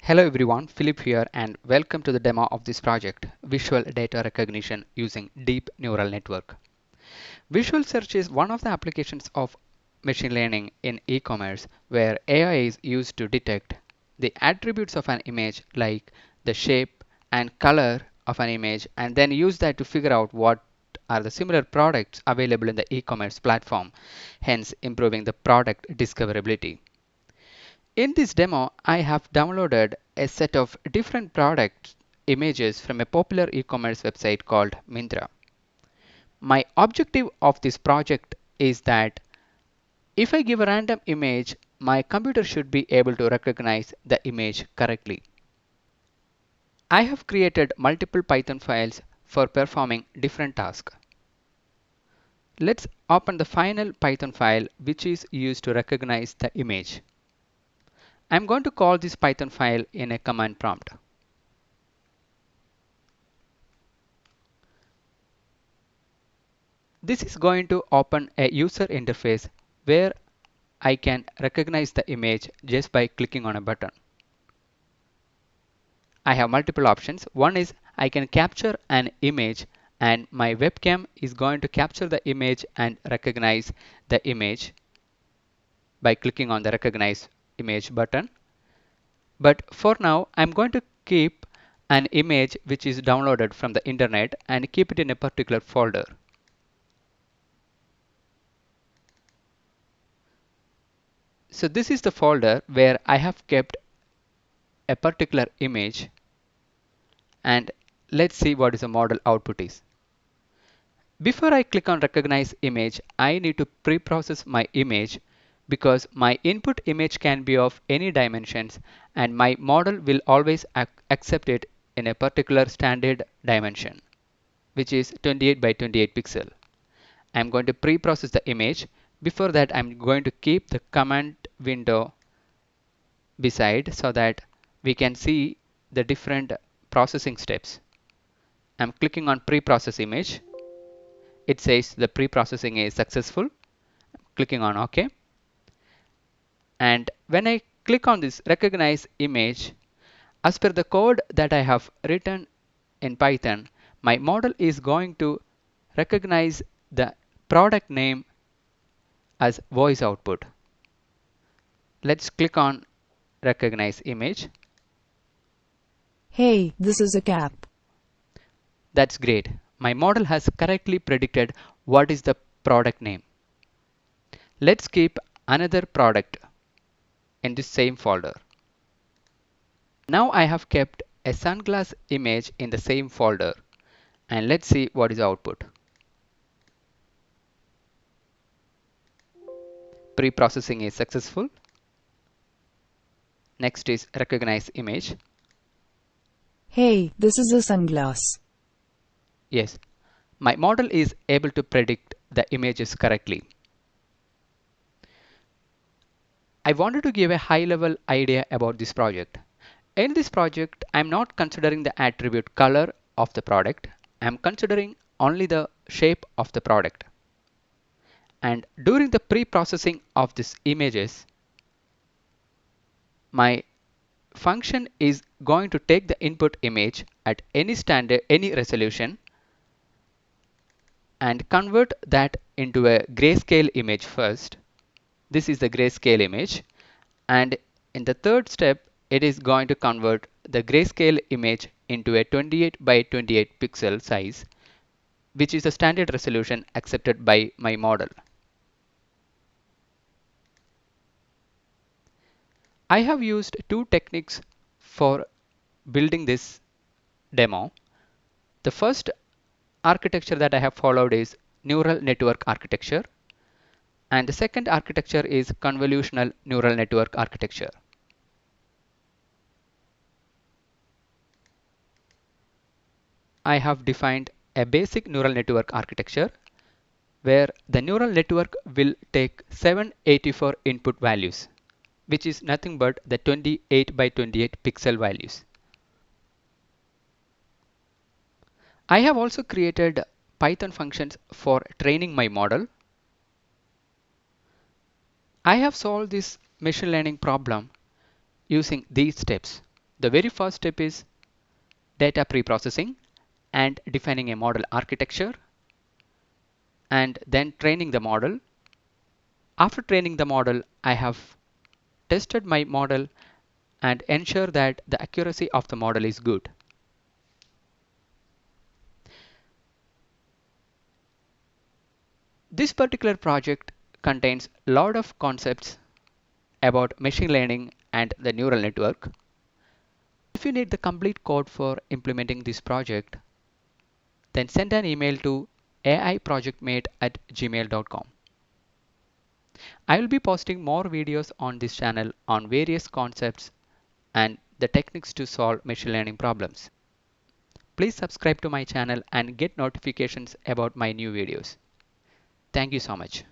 Hello everyone, Philip here and welcome to the demo of this project, Visual Data Recognition using Deep Neural Network. Visual Search is one of the applications of machine learning in e-commerce where AI is used to detect the attributes of an image like the shape and color of an image and then use that to figure out what are the similar products available in the e-commerce platform, hence improving the product discoverability. In this demo, I have downloaded a set of different product images from a popular e-commerce website called Myntra. My objective of this project is that if I give a random image, my computer should be able to recognize the image correctly. I have created multiple Python files for performing different tasks. Let's open the final Python file which is used to recognize the image. I'm going to call this Python file in a command prompt. This is going to open a user interface where I can recognize the image just by clicking on a button. I have multiple options. One is I can capture an image and my webcam is going to capture the image and recognize the image by clicking on the recognize image button. But for now, I'm going to keep an image which is downloaded from the internet and keep it in a particular folder. So this is the folder where I have kept a particular image, and let's see what is the model output is. Before I click on recognize image, I need to pre-process my image because my input image can be of any dimensions and my model will always accept it in a particular standard dimension, which is 28 by 28 pixel. I'm going to pre-process the image. Before that, I'm going to keep the command window beside so that we can see the different processing steps. I'm clicking on pre-process image. It says the pre-processing is successful. Clicking on OK. And when I click on this recognize image, as per the code that I have written in Python, my model is going to recognize the product name as voice output. Let's click on recognize image. Hey, this is a cap. That's great. My model has correctly predicted what is the product name. Let's keep another product in this same folder. Now I have kept a sunglass image in the same folder and let's see what is the output. Pre-processing is successful. Next is recognize image. Hey, this is a sunglass. Yes, my model is able to predict the images correctly. I wanted to give a high-level idea about this project. In this project, I'm not considering the attribute color of the product. I'm considering only the shape of the product. And during the pre-processing of these images, my function is going to take the input image at any standard, any resolution, and convert that into a grayscale image first. This is the grayscale image. And in the third step, it is going to convert the grayscale image into a 28 by 28 pixel size, which is the standard resolution accepted by my model. I have used two techniques for building this demo. The first architecture that I have followed is neural network architecture, and the second architecture is convolutional neural network architecture. I have defined a basic neural network architecture where the neural network will take 784 input values, which is nothing but the 28 by 28 pixel values. I have also created Python functions for training my model. I have solved this machine learning problem using these steps. The very first step is data preprocessing and defining a model architecture, and then training the model. After training the model, I have tested my model and ensure that the accuracy of the model is good. This particular project contains a lot of concepts about machine learning and the neural network. If you need the complete code for implementing this project, then send an email to aiprojectmate@gmail.com. I will be posting more videos on this channel on various concepts and the techniques to solve machine learning problems. Please subscribe to my channel and get notifications about my new videos. Thank you so much.